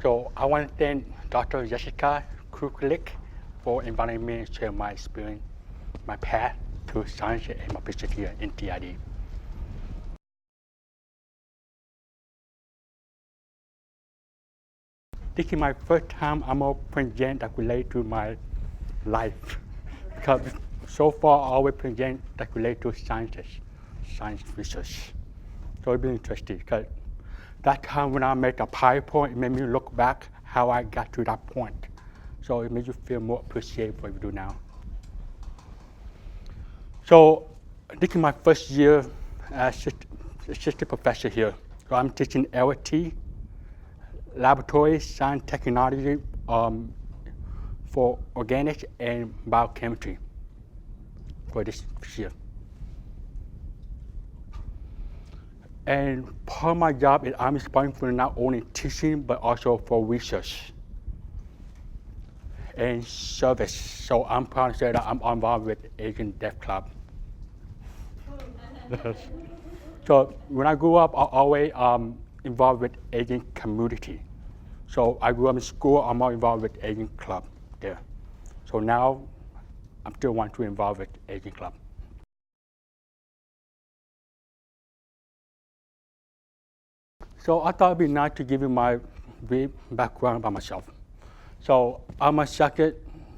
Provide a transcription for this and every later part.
So I want to thank Dr. Jessica Krukelik for inviting me to share my experience, my path to science and my position here in TID. This is my first time I'm a present that relate to my life. Because so far I always present that relate to science research. So it's been interesting because that time when I made a PowerPoint, it made me look back how I got to that point. So it makes you feel more appreciative what you do now. So this is my first year as assistant professor here. So I'm teaching LT, laboratory science technology for organics and biochemistry for this year. And part of my job is I'm responsible for not only teaching but also for research and service. So I'm proud to say that I'm involved with Asian Deaf Club. So when I grew up, I always involved with Asian community. So I grew up in school, I'm more involved with Asian Club there. So now I'm still want to involve with Asian Club. So I thought it'd be nice to give you my brief background about myself. So I'm a second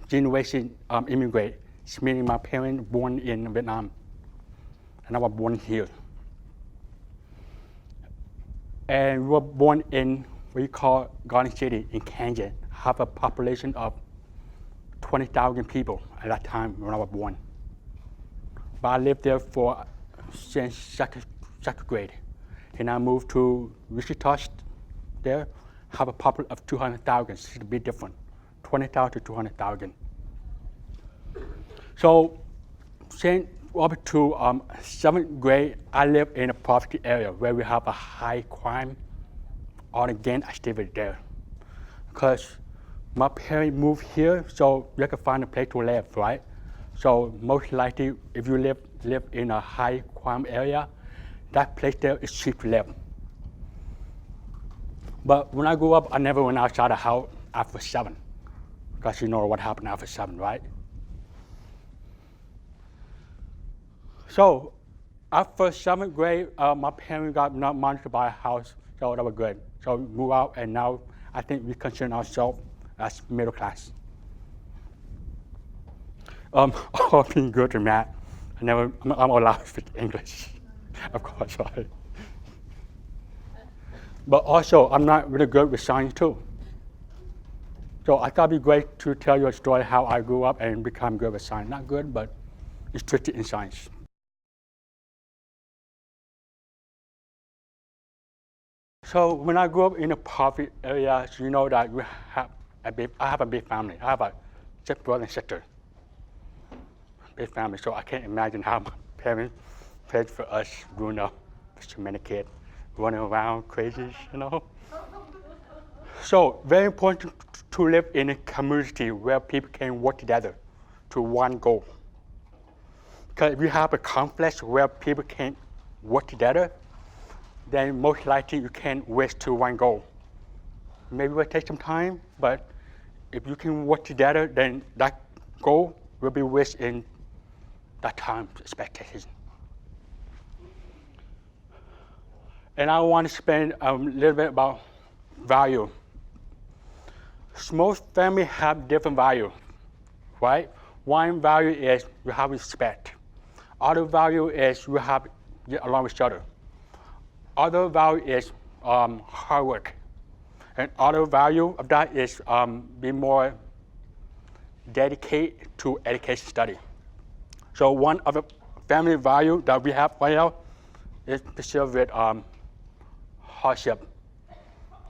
generation immigrant, meaning my parents born in Vietnam, and I was born here. And we were born in what you call Garden City in Kansas, have a population of 20,000 people at that time when I was born. But I lived there for since second grade. And I moved to Wichita there, have a population of 200,000. It's a bit different, 20,000 to 200,000. So since up to seventh grade, I live in a poverty area where we have a high crime or gang activity there. Because my parents moved here, so you can find a place to live, right? So most likely, if you live in a high crime area, that place there is cheap to live. But when I grew up, I never went outside the house after 7, because you know what happened after 7, right? So after 7th grade, my parents got enough money to buy a house, so that was good. So we moved out, and now I think we consider ourselves as middle class. All being good in math. I'm allowed to speak English, of course, right? But also, I'm not really good with science too. So I thought it'd be great to tell you a story how I grew up and become good with science. Not good, but interested in science. So when I grew up in a poverty area, you know that I have a big family. I have a brother and sister. Big family, so I can't imagine how my parents paid for us growing up with so many kids running around crazy, you know. So very important to live in a community where people can work together to one goal. Because if you have a complex where people can work together, then most likely you can race to one goal. Maybe it will take some time, but if you can work together, then that goal will be reached in that time expectation. And I want to spend a little bit about value. Most families have different value, right? One value is you have respect. Other value is you have get along with each other. Other value is hard work. And other value of that is be more dedicated to education study. So one of the family value that we have right now is pursued with hardship.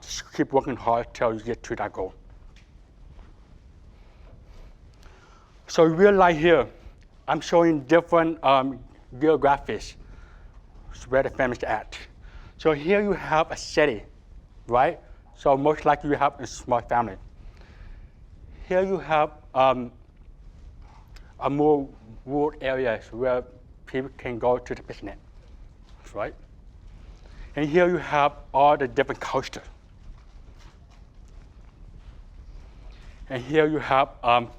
Just keep working hard till you get to that goal. So real life here, I'm showing different geographies where the families at. So here you have a city, right? So most likely you have a small family. Here you have a more rural areas where people can go to the picnic, right? And here you have all the different cultures. And here you have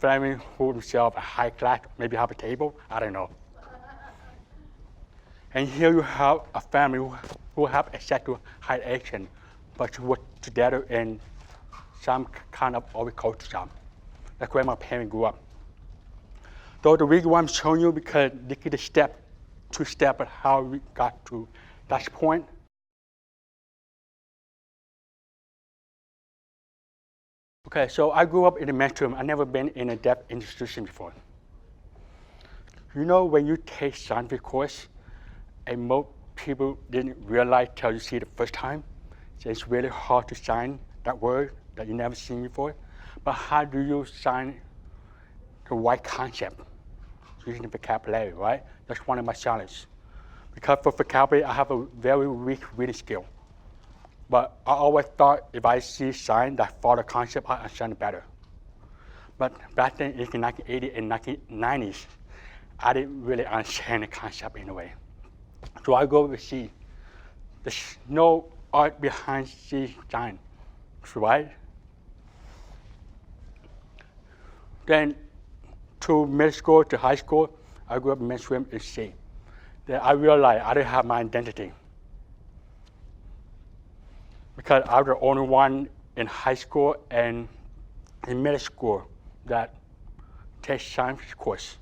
family who themselves are high class, maybe have a table, I don't know. And here you have a family who have access to high education, but work together in some kind of agriculture job. That's where my parents grew up. So the reason why I'm showing you because this is the step, two steps of how we got to that point. Okay, so I grew up in a mentoring. I've never been in a deaf institution before. You know when you take science course, and most people didn't realize till you see it the first time, so it's really hard to sign that word that you never seen before. But how do you sign the right concept? Using the vocabulary, right? That's one of my challenges. Because for vocabulary, I have a very weak reading skill. But I always thought if I see sign that follow the concept, I understand it better. But back then in the 1980s and 1990s, I didn't really understand the concept in a way. So I go to see. There's no art behind C sign, right? Then to middle school to high school, I grew up in mainstream in C. Then I realized I didn't have my identity. Because I was the only one in high school and in middle school that takes science course.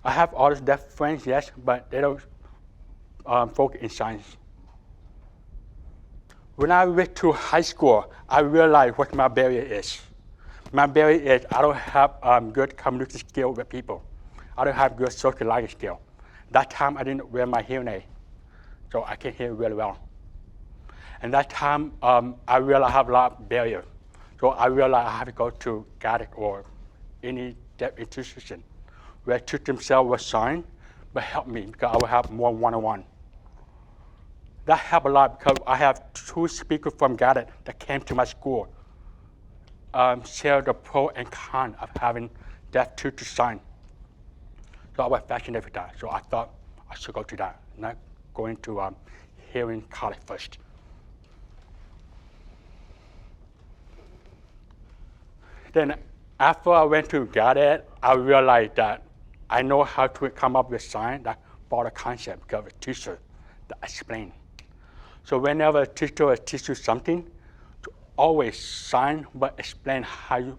I have other deaf friends, yes, but they don't focus in science. When I went to high school, I realized what my barrier is. My barrier is I don't have good communication skill with people. I don't have good socializing skill. That time I didn't wear my hearing aid, so I can hear really well. And that time I realized I have a lot of barrier. So I realized I have to go to GADIC or any deaf institution where teach themselves with sign, but help me because I will have more one-on-one. That helped a lot because I have two speakers from GADIC that came to my school, share the pro and con of having deaf tutor sign. So I was fascinated with that. So I thought I should go to that, not going to hearing college first. Then after I went to GADIC, I realized that I know how to come up with sign that follow the concept because of a teacher that explain. So whenever a teacher teaches you something, to always sign but explain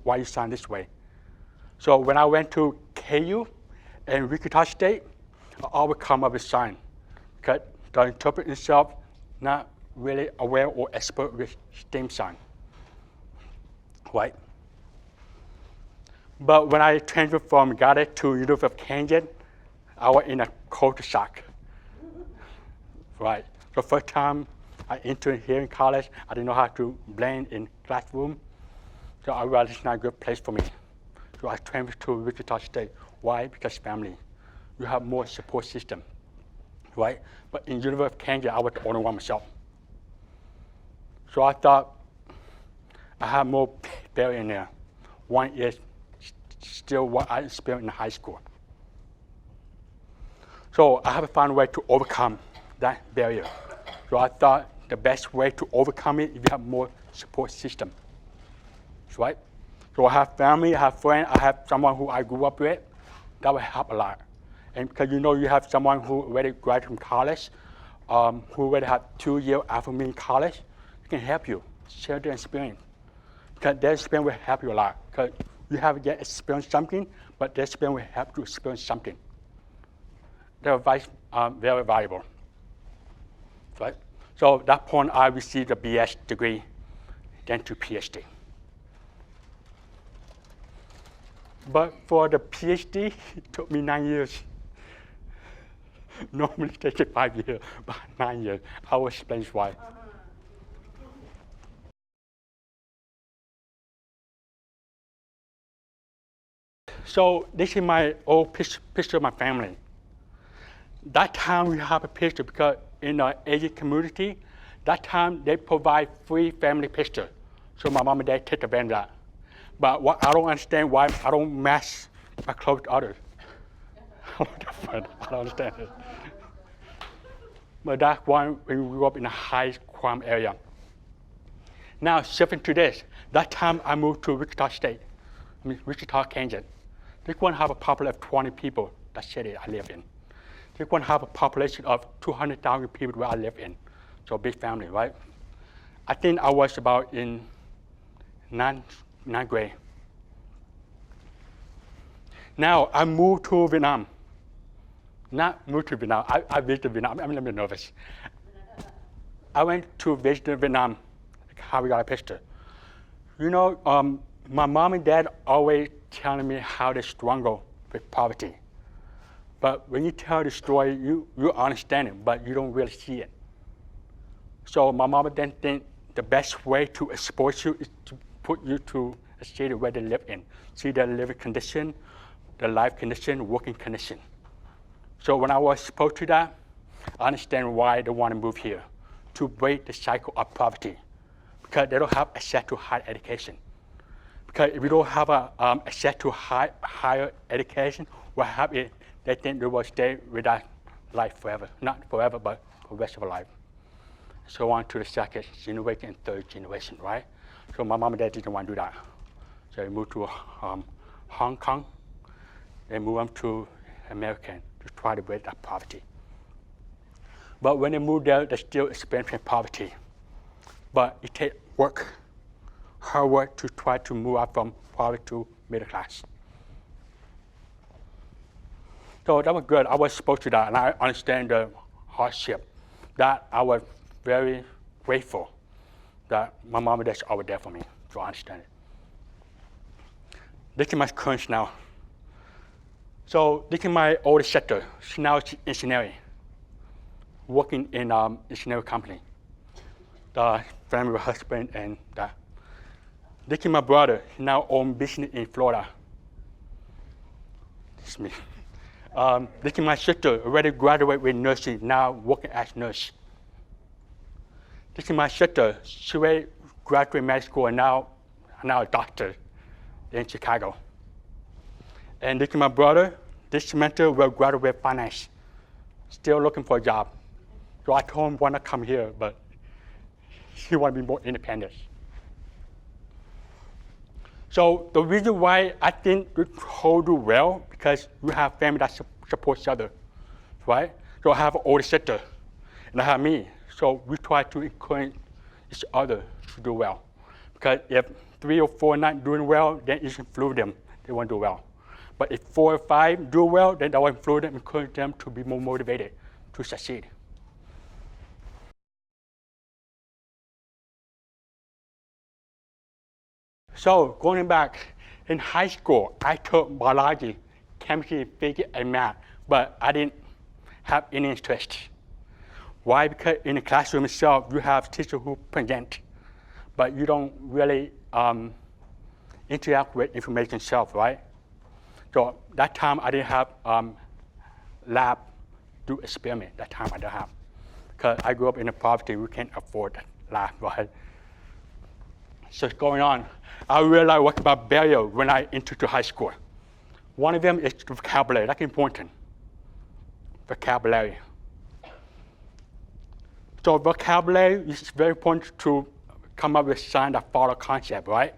why you sign this way. So when I went to KU and Wichita State, I always come up with sign because the interpreter himself not really aware or expert with STEM sign, right? But when I transferred from GADIC to University of Kansas, I was in a culture shock, right? The first time I entered here in college, I didn't know how to blend in classroom, so I realized it's not a good place for me. So I transferred to Wichita State. Why? Because family. You have more support system, right? But in University of Kansas, I was the only one myself. So I thought I have more barrier in there. One is still what I experienced in high school. So I have to find a way to overcome that barrier. So I thought the best way to overcome it is if you have more support system, right? So I have family, I have friends, I have someone who I grew up with. That will help a lot. And because you know you have someone who already graduated from college, who already have 2 years after me in college, it can help you, share their experience. Because their experience will help you a lot. Because you have yet experienced something, but their experience will help you experience something. Their advice very valuable, right? So at that point, I received a BS degree, then to PhD. But for the PhD, it took me 9 years. Normally it takes 5 years, but 9 years. I will explain why. So this is my old picture of my family. That time we have a picture because in the Asian community, that time they provide free family picture. So my mom and dad take advantage of that. But what I don't understand why I don't match my clothes to others. I don't understand it. But that's why we grew up in a high crime area. Now shifting to this, that time I moved to Wichita State. I mean, Wichita, Kansas. This one have a population of 20 people, that city I live in. This one have a population of 200,000 people where I live in. So big family, right? I think I was about in ninth grade. Now I moved to Vietnam. Not moved to Vietnam, I visited Vietnam, I'm a little bit nervous. I went to visit Vietnam, how we got a picture. You know, my mom and dad always telling me how they struggle with poverty. But when you tell the story, you understand it, but you don't really see it. So my mom then think the best way to expose you is to put you to a city where they live in. See their living condition, their life condition, working condition. So when I was exposed to that, I understand why they want to move here, to break the cycle of poverty, because they don't have access to higher education. Because if you don't have access to higher education, what happens is they think they will stay with that life forever. Not forever, but for the rest of their life. So on to the second generation and third generation, right? So my mom and dad didn't want to do that. So they moved to Hong Kong. They moved them to America to try to break that poverty. But when they moved there, they still experiencing poverty. But it takes work, hard work to try to move up from poverty to middle class. So that was good. I was exposed to that, and I understand the hardship. That I was very grateful that my mom and dad are always there for me, so I understand it. This is my current now. So this is my oldest sister. She now is engineering, working in engineering company. The family husband and that. This is my brother. He now owns business in Florida. This is me. This is my sister, already graduated with nursing, now working as nurse. This is my sister. She already graduated medical school and now a doctor in Chicago. And this is my brother. This mentor will graduate finance, still looking for a job. So I told him why not come here, but he want to be more independent. So the reason why I think we hold do well, because we have family that support each other, right? So I have an older sister, and I have me. So we try to encourage each other to do well. Because if 3 or 4 not doing well, then it influence them, they won't do well. But if 4 or 5 do well, then that will influence them, encourage them to be more motivated to succeed. So going back, in high school, I took biology, chemistry, physics, and math, but I didn't have any interest. Why? Because in the classroom itself, you have teachers who present, but you don't really interact with information itself, right? So that time I didn't have lab do experiment. That time I didn't have, because I grew up in a poverty. We can't afford that lab, right? So it's going on. I realized what about barrier when I entered high school. One of them is vocabulary. That's important. Vocabulary. So vocabulary is very important to come up with signs that follow concept, right?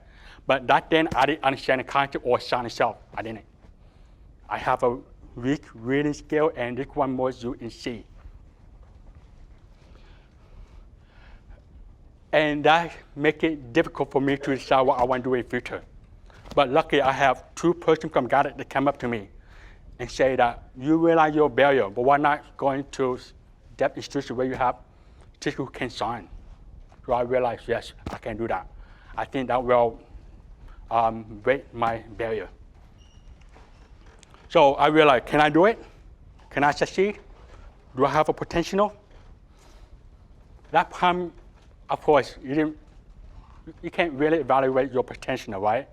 But that then I didn't understand the concept or sign itself. I didn't. I have a weak reading skill, and this one more U in C. And that make it difficult for me to decide what I want to do in the future. But luckily, I have 2 persons from Ghana that come up to me and say that you realize your barrier, but why not going to that institution where you have teachers who can sign? So I realized, yes, I can do that. I think that will break my barrier. So I realized, can I do it? Can I succeed? Do I have a potential? That time, of course, you can't really evaluate your potential, right?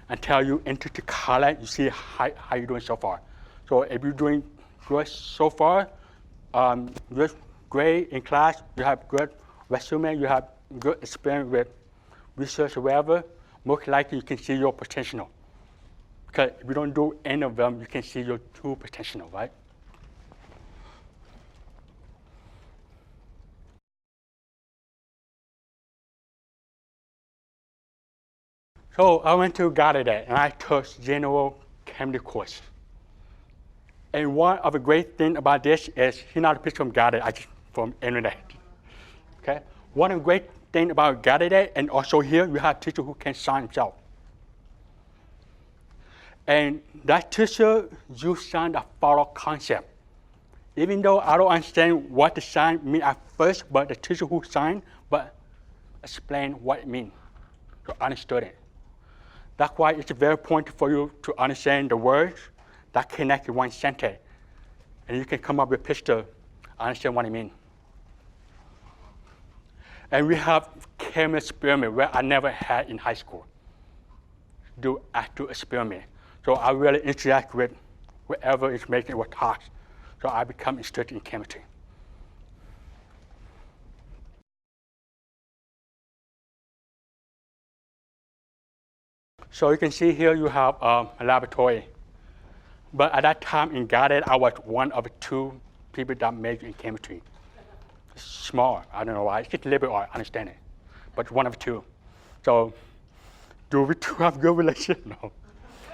Until you enter the college, you see how you're doing so far. So if you're doing good so far, you're great in class, you have good resume, you have good experience with research or whatever, most likely you can see your potential. Because if you don't do any of them, you can see your true potential, right? So I went to Gallaudet and I took general chemistry course. And one of the great things about this is, here's not a picture from Gallaudet, I just from internet. Okay? One of the great things about Gallaudet, and also here you have teacher who can sign himself. And that teacher used sign the follow concept. Even though I don't understand what the sign means at first, but the teacher who signed, but explain what it means, to understand it. That's why it's very important for you to understand the words that connect in one sentence. And you can come up with a picture, understand what it means. And we have chemical experiment where I never had in high school. Do actual experiment. So I really interact with whatever is making what talks. So I become interested in chemistry. So you can see here you have a laboratory. But at that time in Gallaudet, I was one of the 2 people that majored in chemistry. Small, I don't know why. It's just a little bit hard, I understand it. But one of the 2. So do we 2 have good relationship? No.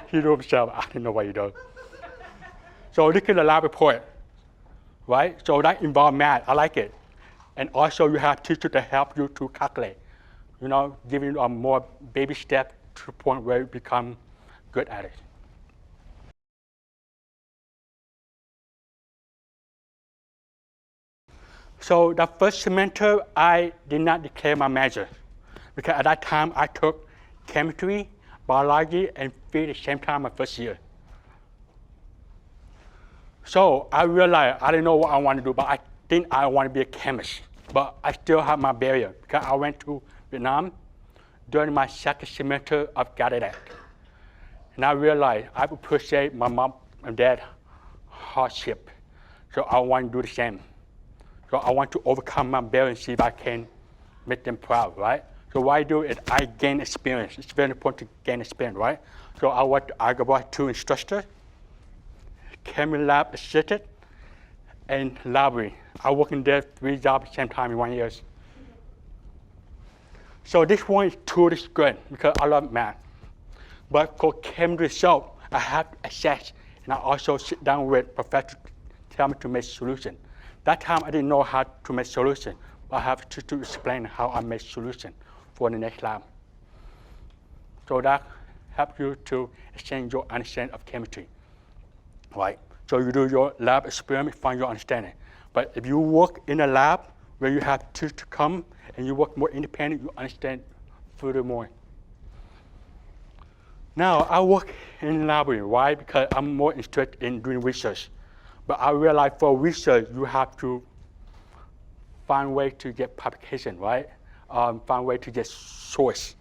He do himself, I don't know what he does. So look at the lab report, right? So that involves math, I like it. And also you have teachers to help you to calculate, giving you a more baby step to the point where you become good at it. So the first semester, I did not declare my major because at that time I took chemistry, biology, and physics at the same time my first year. So I realized I didn't know what I want to do, but I think I want to be a chemist. But I still have my barrier because I went to Vietnam during my second semester of Gallaudet. And I realized I appreciate my mom and dad hardship. So I want to do the same. So I want to overcome my barrier and see if I can make them proud, right? So what I do is I gain experience. It's very important to gain experience, right? So I work at Algebra 2 instructor, chemistry lab assistant, and library. I work in there 3 jobs at the same time in 1 year. So this one tool is good because I love math. But for chemistry itself, I have to assess, and I also sit down with professors to tell me to make solution. That time I didn't know how to make solution, but I have to explain how I make solution for the next lab. So that helps you to exchange your understanding of chemistry, right? So you do your lab experiment, find your understanding. But if you work in a lab where you have to come and you work more independent, you understand furthermore. Now I work in the library, why? Because I'm more interested in doing research. But I realize for research, you have to find a way to get publication, right? Find a way to get source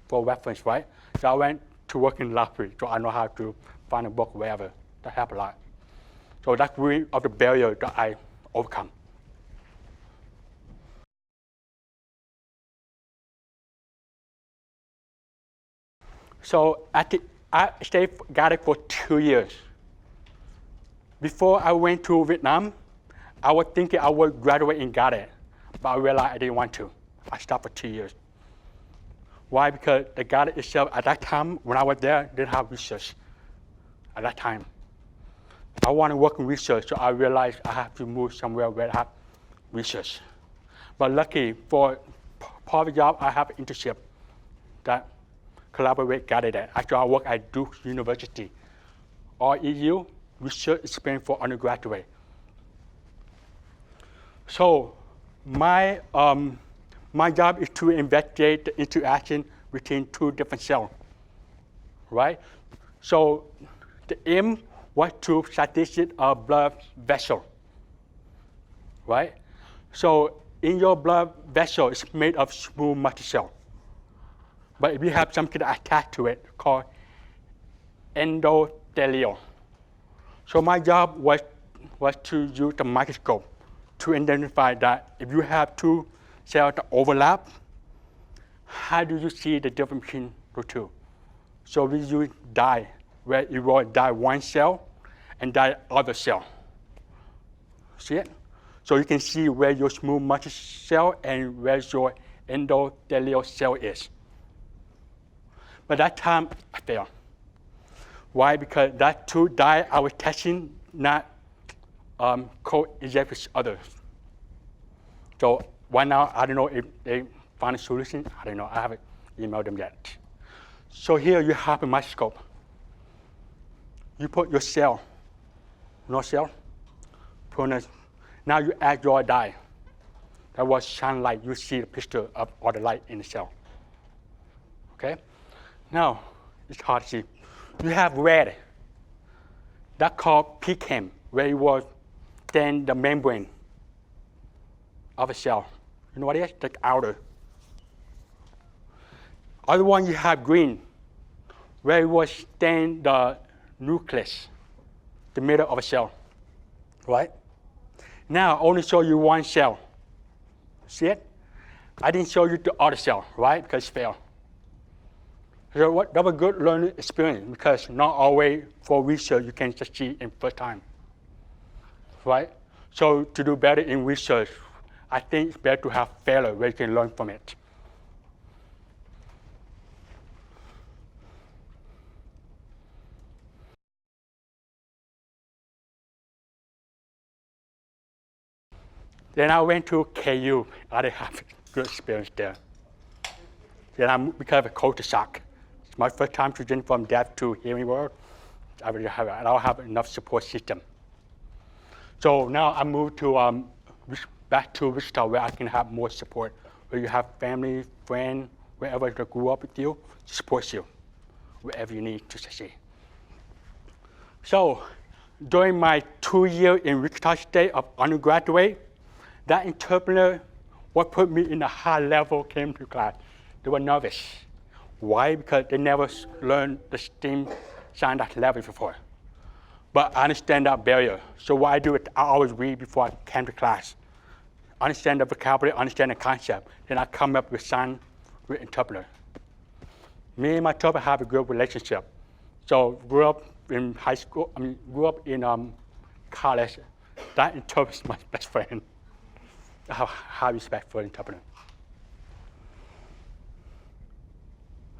for reference, right? So I went to work in the library, so I know how to find a book wherever. That helped a lot. So that's really of the barrier that I overcome. So I stayed got it for 2 years. Before I went to Vietnam, I was thinking I would graduate in Gallaudet, but I realized I didn't want to. I stopped for 2 years. Why? Because the Gallaudet itself, at that time, when I was there, didn't have research at that time. I want to work in research, so I realized I have to move somewhere where I have research. But lucky for part of the job, I have an internship that collaborate with Gallaudet. Actually, I work at Duke University, or EU, research experience for undergraduate. So my job is to investigate the interaction between 2 different cells, right? So the aim was to statistic a blood vessel, right? So in your blood vessel, it's made of smooth muscle cells. But if you have something attached to it called endothelial. So my job was to use the microscope to identify that if you have 2 cells that overlap, how do you see the difference between the 2? So we use dye, where you will dye one cell and dye other cell. See it? So you can see where your smooth muscle cell and where your endothelial cell is. But that time, I failed. Why? Because that two dye I was testing not co-inject with others. So right now, I don't know if they found a solution. I don't know. I haven't emailed them yet. So here you have a microscope. You put your cell, no cell, now you add your dye. That was shine light. You see the picture of all the light in the cell. Okay? Now, it's hard to see. You have red. That's called PCAM, where it was then the membrane of a cell. You know what it is? The outer. Other one you have green, where it was then the nucleus, the middle of a cell, right? Now I only show you one cell. See it? I didn't show you the other cell, right? Because it failed. So that was a good learning experience because not always for research you can succeed in first time, right? So to do better in research, I think it's better to have failure where you can learn from it. Then I went to KU. I didn't have a good experience there. Then I moved because of culture shock. It's my first time switching from deaf to hearing world. I don't have enough support system. So now I moved to back to Wichita where I can have more support, where you have family, friend, wherever you grew up with you, supports you, wherever you need to succeed. So during my 2 years in Wichita State of undergraduate, that interpreter, what put me in a high level came to class. They were nervous. Why? Because they never learned the STEAM science at level before. But I understand that barrier. So what I do is I always read before I came to class. Understand the vocabulary, understand the concept. Then I come up with science with interpreter. Me and my interpreter have a good relationship. So grew up in high school, grew up in college. That interpreter is my best friend. I have high respect for interpreter.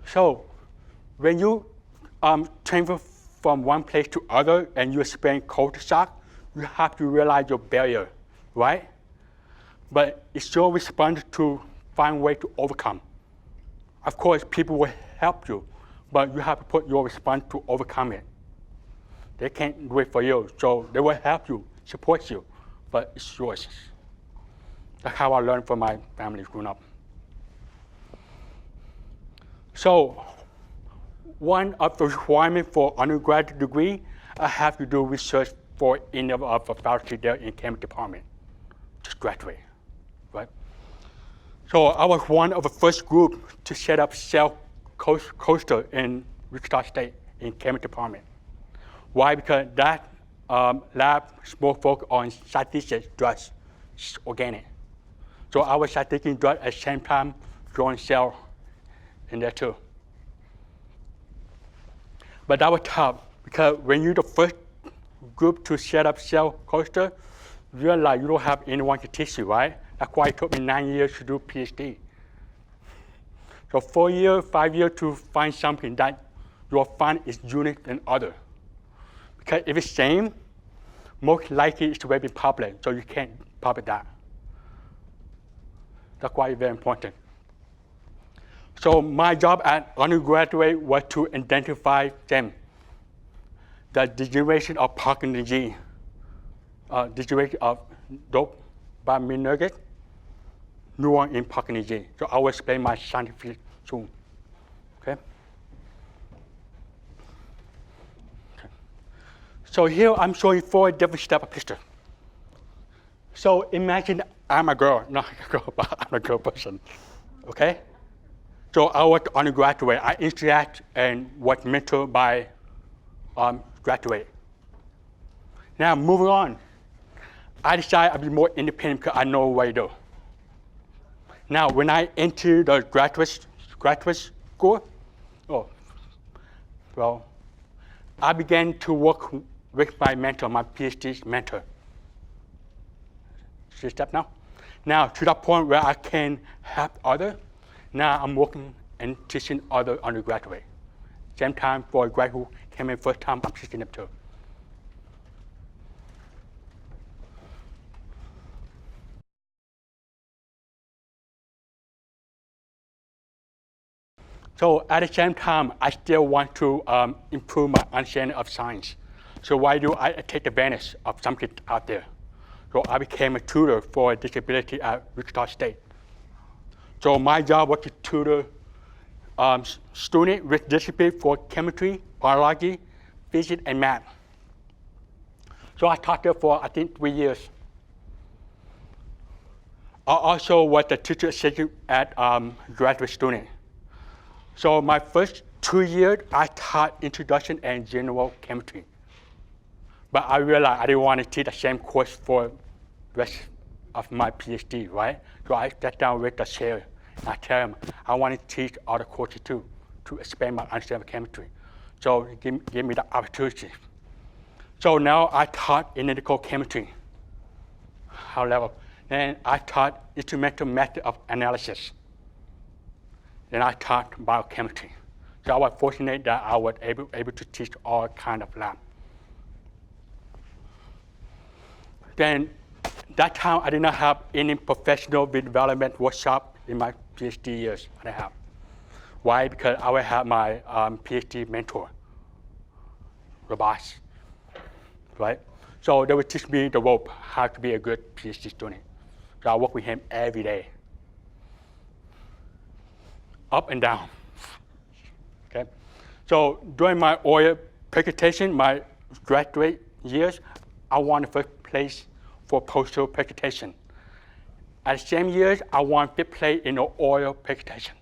So when you transfer from one place to other and you experience culture shock, you have to realize your barrier, right? But it's your responsibility to find a way to overcome. Of course, people will help you, but you have to put your response to overcome it. They can't do it for you, so they will help you, support you, but it's yours. That's how I learned from my family growing up. So one of the requirements for undergraduate degree, I have to do research for any of the faculty there in chemistry department. Just graduate, right? So I was one of the first group to set up cell coaster in Wichita State in chemistry department. Why? Because that lab is more focused on synthetic drugs, organic. So I was taking drugs at the same time, growing cell in there too. But that was tough because when you're the first group to set up cell coaster, you realize you don't have anyone to teach you, right? That's why it took me 9 years to do PhD. So 4 years, 5 years to find something that you'll find is unique than other. Because if it's same, most likely it's already public, so you can't publish that. That's why it's very important. So my job at undergraduate was to identify them, the degeneration of Parkinson's disease, degeneration of dopaminergic neuron in Parkinson's disease. So I will explain my scientific soon. Okay? So here I'm showing 4 different steps of picture. So imagine I'm a girl, not a girl, but I'm a girl person. Okay? So I was undergraduate. I interact and was mentored by graduate. Now moving on, I decided I'd be more independent because I know what I do. Now when I entered the graduate school, I began to work with my mentor, my PhD mentor. See step now? Now to the point where I can help others. Now I'm working and teaching other undergraduate. same time for a grad who came in first time, I'm teaching them too. So at the same time, I still want to improve my understanding of science. So why do I take advantage of something out there? So I became a tutor for disability at Wichita State. So my job was to tutor students with disability for chemistry, biology, physics, and math. So I taught there for, I think, 3 years. I also was the teacher assistant at graduate student. So my first 2 years, I taught introduction and general chemistry. But I realized I didn't want to teach the same course for the rest of my PhD, right? So I sat down with the chair and I tell him, I want to teach other courses too, to expand my understanding of chemistry. So he gave me the opportunity. So now I taught analytical chemistry, high level. And I taught instrumental method of analysis. Then I taught biochemistry. So I was fortunate that I was able to teach all kinds of lab. Then that time I did not have any professional development workshop in my PhD years. I didn't have. Why? Because I would have my PhD mentor, Rabas, right? So they would teach me the rope, how to be a good PhD student. So I work with him every day, up and down. Okay. So during my oil presentation, my graduate years, I won the first place for postal presentation. At the same years, I won fifth place in the oil presentation.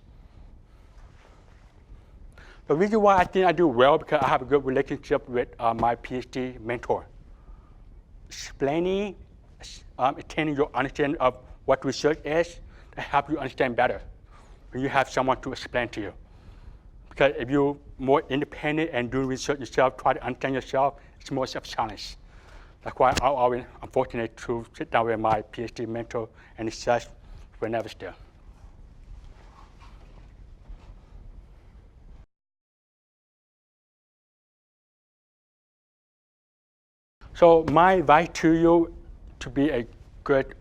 The reason why I think I do well because I have a good relationship with my PhD mentor. Explaining, attaining your understanding of what research is to help you understand better when you have someone to explain to you. Because if you're more independent and do research yourself, try to understand yourself, it's more of a challenge. That's why I'm fortunate to sit down with my PhD mentor and discuss whenever it's there. So my advice to you to be a good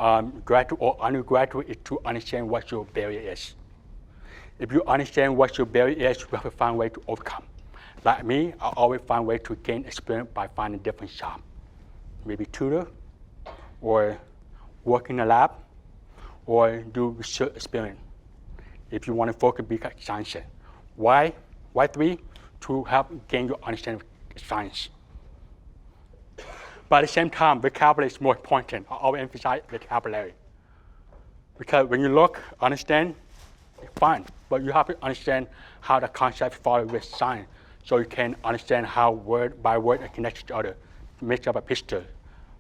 graduate or undergraduate is to understand what your barrier is. If you understand what your barrier is, you have to find a way to overcome. Like me, I always find a way to gain experience by finding different jobs. Maybe tutor, or work in a lab, or do research experience. If you want to focus, be a scientist. Why? Why 3? To help gain your understanding of science. But at the same time, vocabulary is more important. I always emphasize vocabulary. Because when you look, understand, it's fine. But you have to understand how the concepts follow with science. So you can understand how word by word are connected to each other. Make up a picture,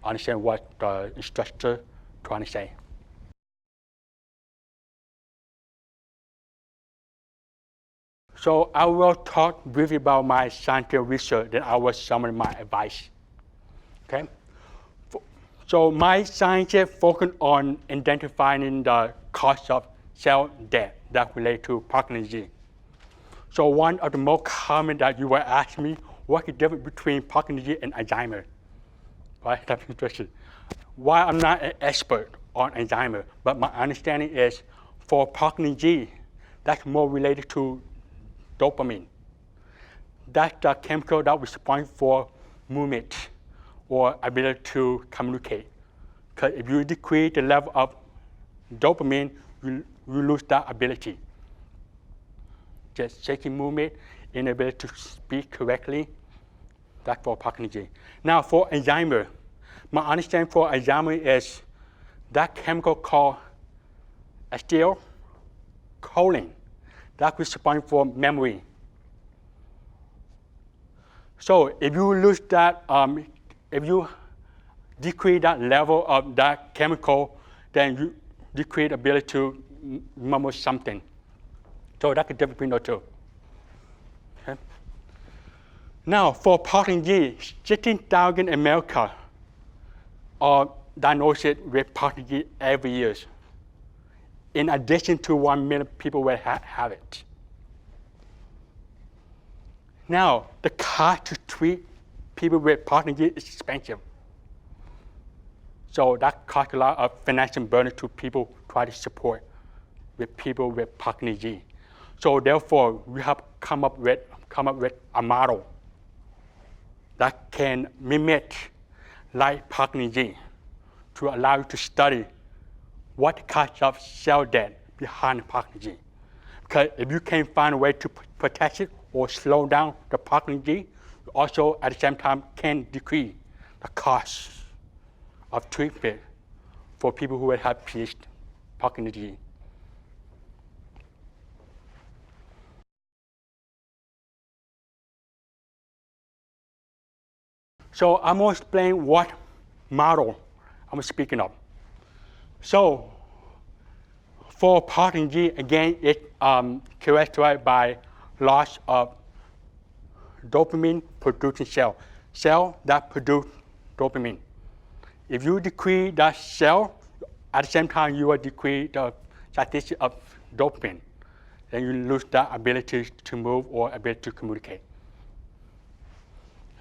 understand what the instructor trying to say. So I will talk briefly about my scientific research, then I will summarize my advice. Okay? So my science focus on identifying the cause of cell death that relate to Parkinson's disease. So one of the most common that you will ask me, what's the difference between Parkinson's disease and Alzheimer's? Right? That's interesting. Why I'm not an expert on Alzheimer's, but my understanding is for Parkinson's disease, that's more related to dopamine. That's the chemical that responds for movement or ability to communicate. Because if you decrease the level of dopamine, you lose that ability. Just shaking movement, inability to speak correctly, that's for Parkinson's disease. Now for Alzheimer's, my understanding for Alzheimer's is that chemical called acetylcholine that responds for memory. So if you lose that, if you decrease that level of that chemical, then you decrease the ability to remember something. So that's the difference between the two. Okay. Now for Parkinson's disease, 16,000 Americans are diagnosed with Parkinson's disease every year. In addition to 1 million people will have it. Now, the cost to treat people with Parkinson's is expensive. So that caused a lot of financial burden to people trying to support with people with Parkinson's disease. So therefore, we have come up with a model that can mimic like Parkinson's disease to allow you to study what the cause of cell death behind Parkinson's disease. Because if you can find a way to protect it or slow down the Parkinson's disease, you also at the same time can decrease the cost of treatment for people who have Parkinson's disease. So I'm going to explain what model I'm speaking of. So for Parkinson's disease, again, it's characterized by loss of dopamine producing cell that produce dopamine. If you decrease that cell, at the same time you will decrease the statistic of dopamine. Then you lose that ability to move or ability to communicate.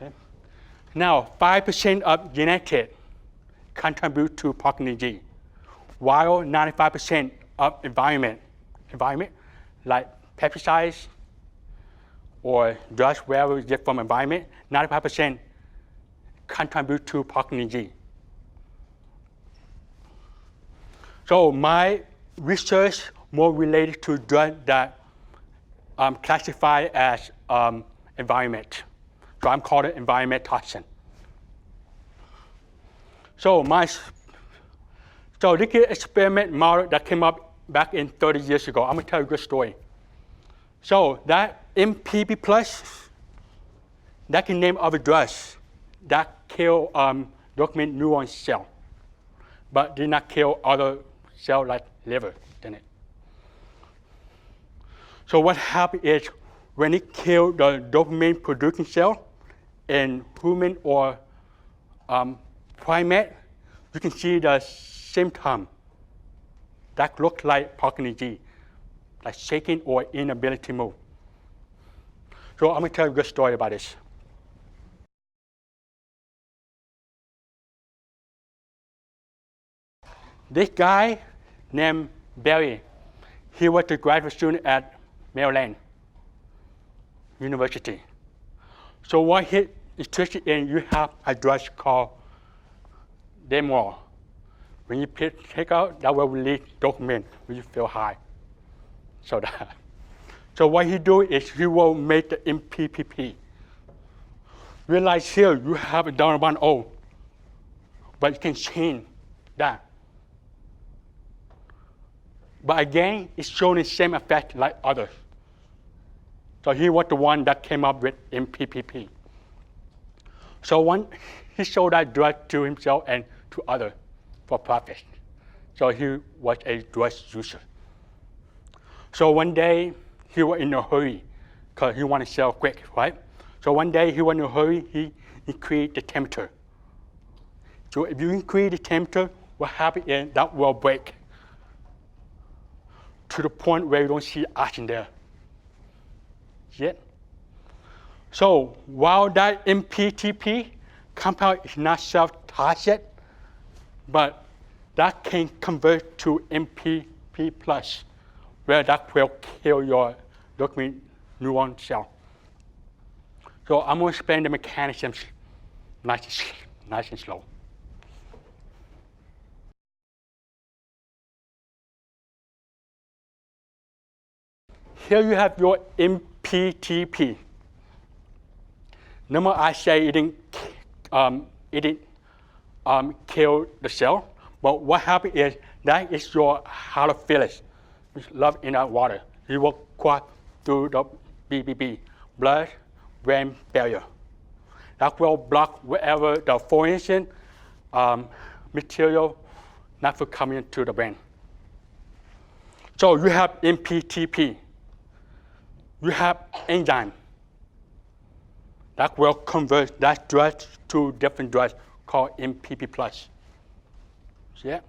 Okay? Now, 5% of genetics contribute to Parkinson's disease, while 95% of environment like pesticides or drugs, wherever we get from environment, 95% contribute to Parkinson's disease. So my research more related to drugs that classify as environment. So I'm calling it environment toxin. So this is an experiment model that came up back in 30 years ago. I'm gonna tell you a good story. So that MPP plus, that can name other drugs that kill dopamine neuron cell, but did not kill other cells like liver in it. So what happened is when it killed the dopamine producing cell in human or primate, you can see the symptom that look like Parkinson's disease, like shaking or inability to move. So I'm gonna tell you a good story about this. This guy named Barry, he was a graduate student at Maryland University. So what he is interested in, you have a drug called Demerol. When you take out, that will release dopamine when you feel high. So what he do is he will make the MPPP. Realize here you have a dominant O, but you can change that. But again, it's showing the same effect like others. So he was the one that came up with MPPP. So he sold that drug to himself and to others for profit. So he was a drug user. So one day he was in a hurry because he wanted to sell quick, right? So one day he was in a hurry, he increased the temperature. So if you increase the temperature, what happens is that will break to the point where you don't see oxygen there. See it? So while that MPTP compound is not self-toxic, but that can convert to MPP plus, where that will kill your dopamine neuron cell. So I'm going to explain the mechanisms nice and slow. Here you have your MPTP. Number I say it didn't kill the cell, but what happened is that is your halophilus, which love in our water. It will cross through the BBB, blood-brain barrier. That will block whatever the foreign material not from coming into the brain. So you have MPTP. You have enzyme that will convert that drug to different drugs called MPP plus. See it?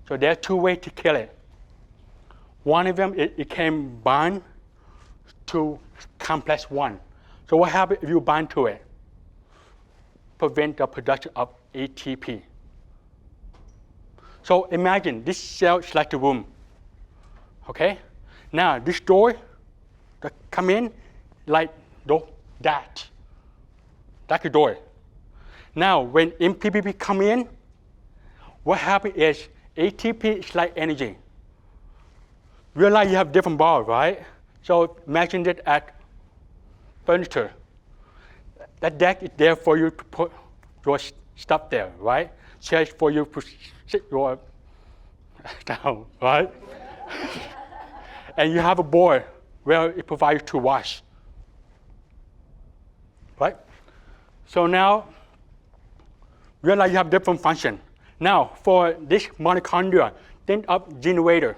So there are two ways to kill it. One of them, it can bind to complex 1. So what happens if you bind to it? Prevent the production of ATP. So imagine this cell is like the room. Okay? Now this door that come in like that. That's the door. Now when MPPP come in, what happens is ATP is like energy. Realize you have different balls, right? So imagine it as furniture. That deck is there for you to put your stuff there, right? Chairs for you to sit your down, right? And you have a board where it provides you to wash, right? So now, realize you have different function. Now, for this mitochondria, think of generator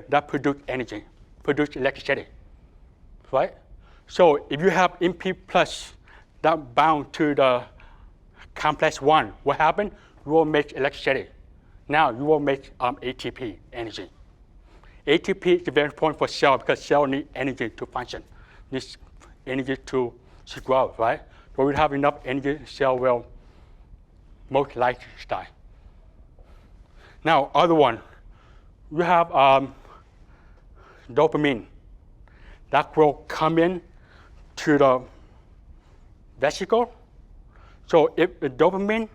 that produce energy, produce electricity, right? So if you have MP plus that bound to the complex 1, what happens? You will make electricity. Now you will make ATP, energy. ATP is very important for cell because cell need energy to function, needs energy to grow, right? So we have enough energy, cell will most lifestyle. Now, other one, we have dopamine that will come in to the vesicle. So if the dopamine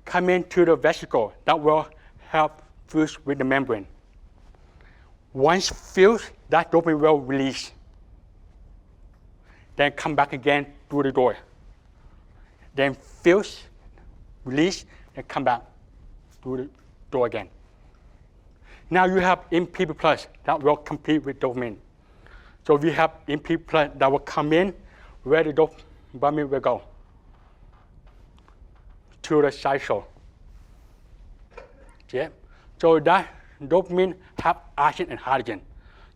come into the vesicle, that will help fuse with the membrane. Once fused, that dopamine will release. Then come back again through the door. Then fuse, release, and come back through the door again. Now you have MPP plus that will compete with dopamine. So we have MPP plus that will come in where the dopamine will go to the cytosol. Yeah. So that dopamine have oxygen and hydrogen.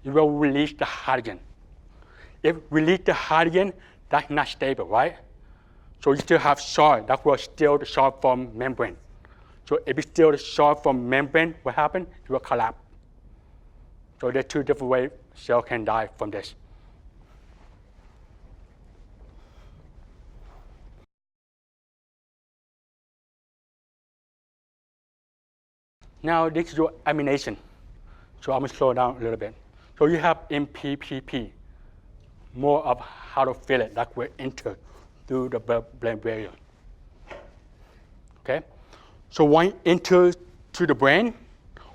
It will release the hydrogen. If release the hydrogen, that's not stable, right? So you still have salt that will steal the salt from membrane. So if you steal the salt from membrane, what happens? It will collapse. So there are two different ways cell can die from this. Now this is your amination. So I'm going to slow down a little bit. So you have MPPP, more of how to feel it that will enter through the blood-brain barrier. Okay? So when it enters to the brain,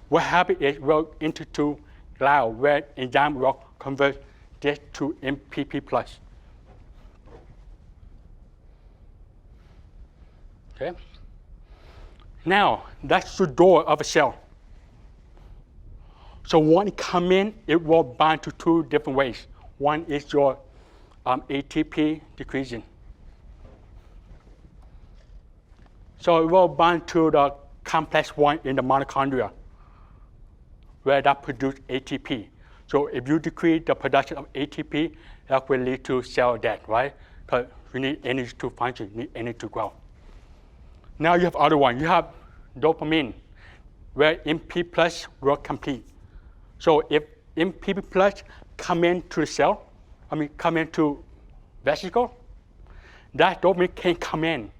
what happens is it will enter to glia where enzyme will convert this to MPP plus. Okay? Now, that's the door of a cell. So when it comes in, it will bind to two different ways. One is your ATP decreasing. So it will bind to the complex 1 in the mitochondria, where that produces ATP. So if you decrease the production of ATP, that will lead to cell death, right? Because you need energy to function, you need energy to grow. Now you have other one. You have dopamine, where MP plus will complete. So if MPP plus come into the cell, come into vesicle, that dopamine can't come in.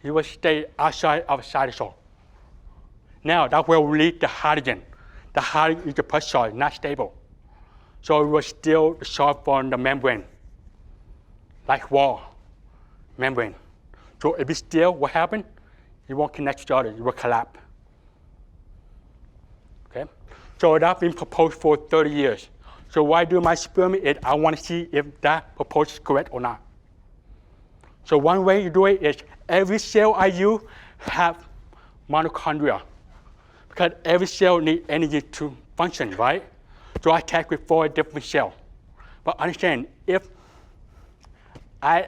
It will stay outside of cytosol. Now that will release the hydrogen. The hydrogen is the plus charge, not stable. So it will steal the salt from the membrane, like wall membrane. So if it's still, what happens? It won't connect to each other, it will collapse. Okay? So that's been proposed for 30 years. So why do my experiment is I want to see if that proposal is correct or not. So one way you do it is every cell I use have mitochondria, because every cell needs energy to function, right? So I test with 4 different cells. But understand, if I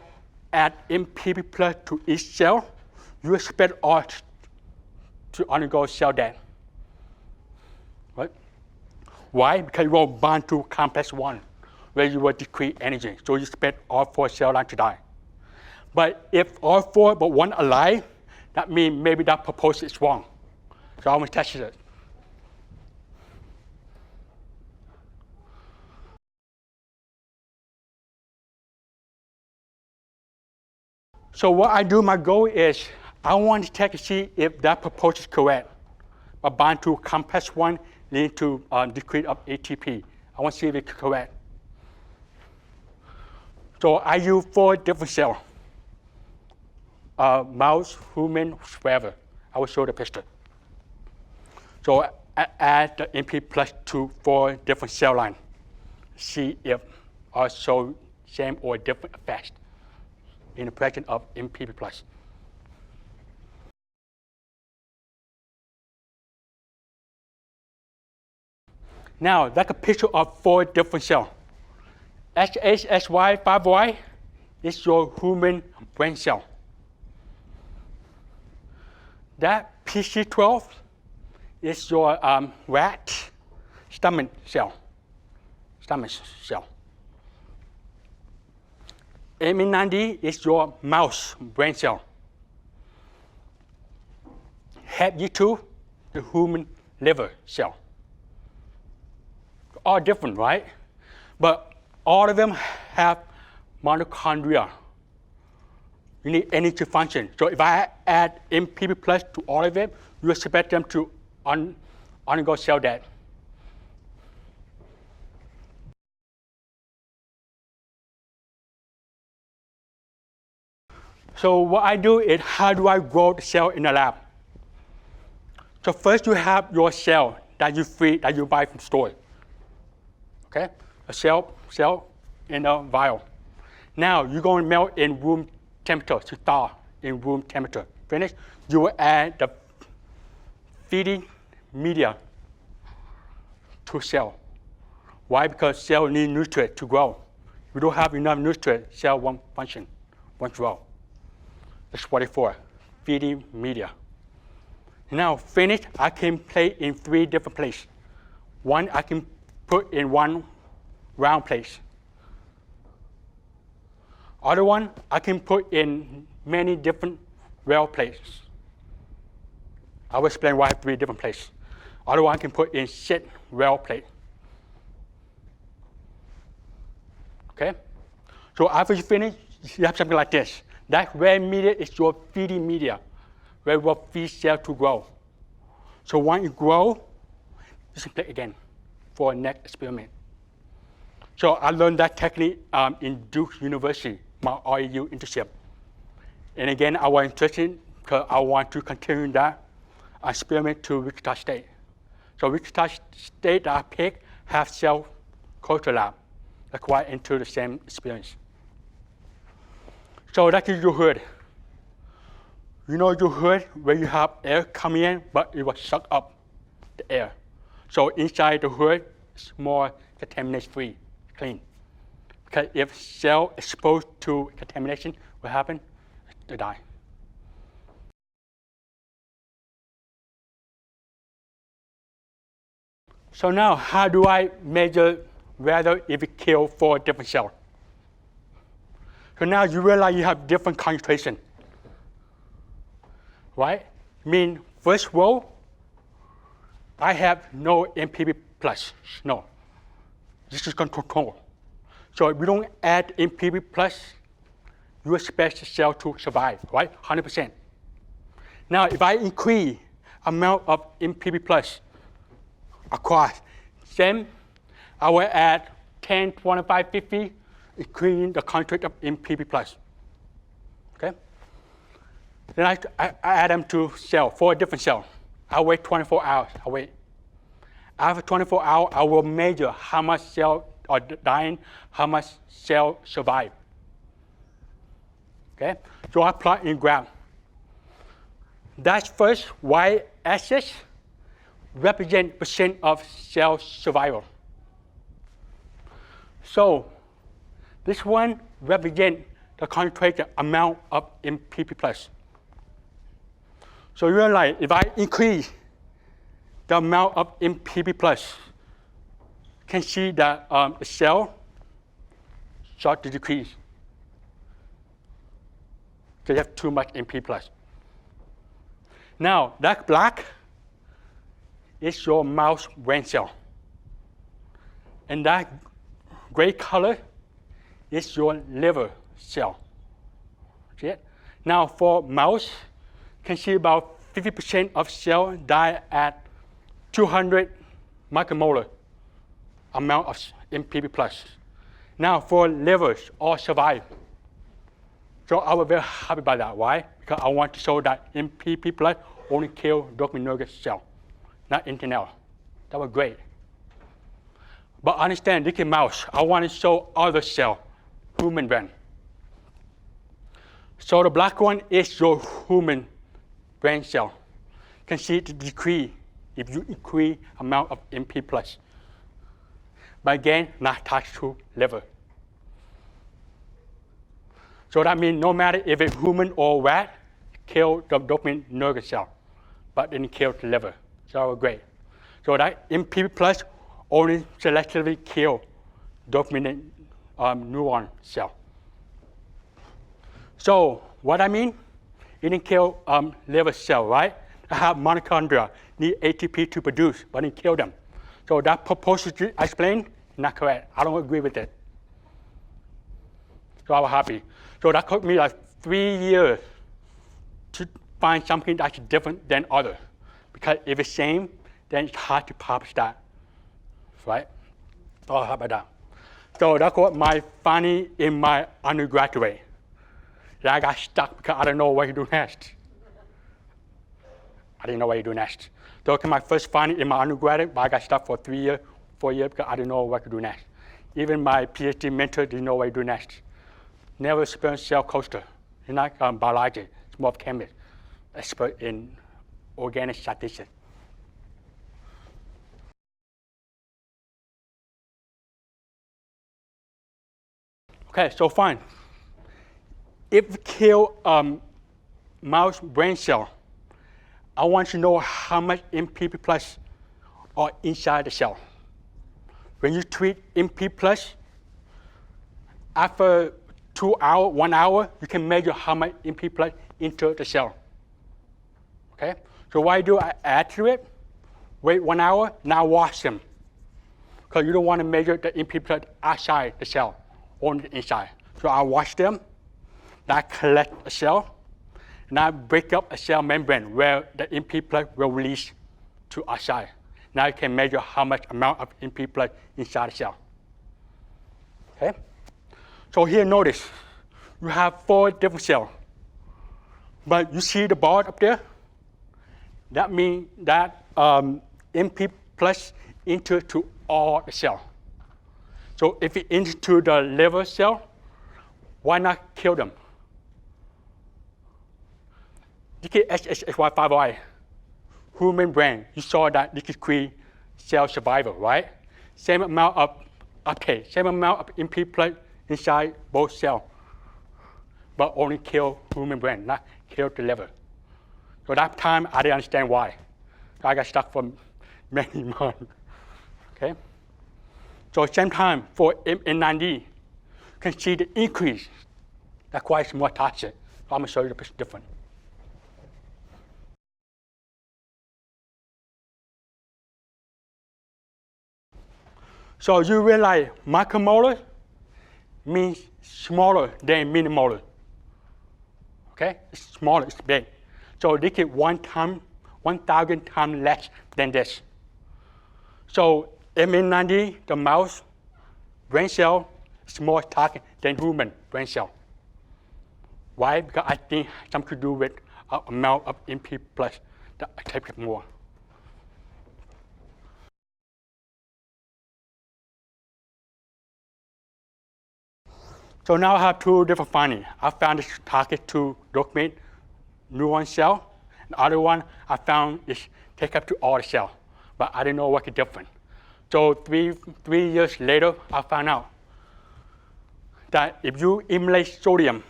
add MPP plus to each cell, you expect all to undergo cell death, right? Why? Because you will bind to complex 1, where you will decrease energy. So you expect all 4 cell lines to die. But if all 4 but 1 alive, that means maybe that proposal is wrong. So I'm going to test it. So what I do, my goal is I want to check to see if that proposal is correct. A bind to complex 1 leading to decrease of ATP. I want to see if it's correct. So I use 4 different cells. Mouse, human, whatever. I will show the picture. So I add the MP plus to 4 different cell lines. See if also same or different effects in the presence of MPP plus. Now, that's a picture of 4 different cells. SHSY5Y is your human brain cell. That PC12 is your rat stomach cell. ME90 is your mouse brain cell. HEPG2, the human liver cell. All different, right? But all of them have mitochondria. You need energy function. So if I add MPP plus to all of them, you expect them to undergo cell death. So what I do is, how do I grow the cell in the lab? So first you have your cell that you feed, that you buy from store. Okay, a cell in a vial. Now you're going to melt in room temperature to thaw in room temperature. Finish. You will add the feeding media to cell. Why? Because cell need nutrients to grow. If you don't have enough nutrients, cell won't function, won't grow. That's what it's for, feeding media. Now finished, I can place in 3 different places. One I can put in one round place. Other one I can put in many different round places. I will explain why I have 3 different places. Other one I can put in 6 round plates. Okay? So after you finish, you have something like this. That red media is your feeding media, where we will feed cell to grow. So when it grows, you can play again for a next experiment. So I learned that technique in Duke University, my REU internship. And again, I was interested because I want to continue that experiment to Wichita State. So Wichita State that I picked have cell culture lab that's quite into the same experience. So that is your hood. You know your hood where you have air coming in, but it will suck up the air. So inside the hood is more contamination-free, clean. Because if cell exposed to contamination, what happens? They die. So now, how do I measure whether if it kills 4 different cells? So now you realize you have different concentration, right? I mean, first row, I have no MPP plus, no. This is control. So if we don't add MPP plus, you expect the cell to survive, right? 100%. Now, if I increase amount of MPP plus across, then I will add 10, 25, 50, increasing the content of MPP plus. Okay? Then I add them to cell, 4 different cells. I wait 24 hours. I wait. After 24 hours, I will measure how much cell are dying, how much cell survive. Okay? So I plot in graph. That's first y-axis represent percent of cell survival. So this one represents the concentrated amount of MPP plus. So you realize if I increase the amount of MPP plus, you can see that the cell start to decrease. So you have too much MPP plus. Now that black is your mouse brain cell. And that gray color is your liver cell. See it? Now for mouse, you can see about 50% of cell die at 200 micromolar amount of MPP+. Now for livers, all survive. So I was very happy about that. Why? Because I want to show that MPP+ only kill dopaminergic cell, not anything else. That was great. But understand, this is mouse. I want to show other cell, human brain. So the black one is your human brain cell. You can see it decrease if you increase amount of MP+. But again, not attached to liver. So that means no matter if it's human or rat, kill the dopaminergic cell, but didn't kill the liver. So great. So that MP+ only selectively kill dopamine neuron cell. So what I mean, it didn't kill liver cell, right? I have mitochondria, need ATP to produce, but it kill them. So that proposition I explained, not correct. I don't agree with it. So I was happy. So that took me like 3 years to find something that's different than other. Because if it's same, then it's hard to publish that, right? So how about that? So that's what my finding in my undergraduate. I got stuck because I didn't know what to do next. I didn't know what to do next. So my first finding in my undergraduate, but I got stuck for 3 years, 4 years because I didn't know what to do next. Even my PhD mentor didn't know what to do next. Never experienced cell culture. He's not biology, it's more of chemist, expert in organic statistics. Okay, so fine. If we kill mouse brain cell, I want to know how much MPP+ are inside the cell. When you treat MP+, after 2 hours, 1 hour, you can measure how much MP+ into the cell. Okay? So why do I add to it? Wait 1 hour, now wash them. Because you don't want to measure the MP+ outside the cell, only the inside. So I wash them, then I collect a cell, and I break up a cell membrane where the MP+ will release to outside. Now you can measure how much amount of MP+ inside the cell. Okay? So here, notice, you have 4 different cells. But you see the bar up there? That means that MP+ enter to all the cells. So if it into the liver cell, why not kill them? This is SHY5OI, human brain. You saw that this is create cell survival, right? Same amount of uptake, same amount of MP+ inside both cells, but only kill human brain, not kill the liver. So that time I didn't understand why. I got stuck for many months. Okay? So same time for N90, you can see the increase. That's why it's more toxic. So I'm going to show you the difference. So you realize macromolar means smaller than millimolar. Okay? It's smaller, it's big. So this is 1,000 times less than this. So MN90, the mouse brain cell, is more toxic than human brain cell. Why? Because I think something to do with amount of MP+ that I take more. So now I have 2 different findings. I found this target to dopamine neuron cell. The other one I found is take up to all the cell, but I didn't know what the difference. So three years later, I found out that if you emulate sodium,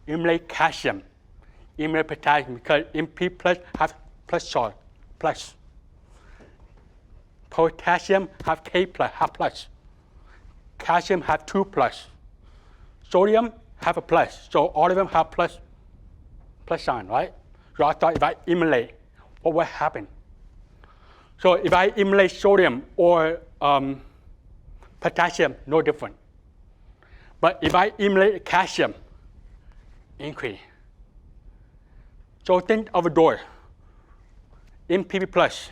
emulate calcium, emulate potassium, because MP+ have plus charge, plus. Potassium have K+, have plus. Calcium have 2 plus. Sodium have a plus, so all of them have plus sign, right? So I thought if I emulate, what will happen? So if I emulate sodium or potassium, no different. But if I emulate calcium, increase. So think of a door. MPP plus,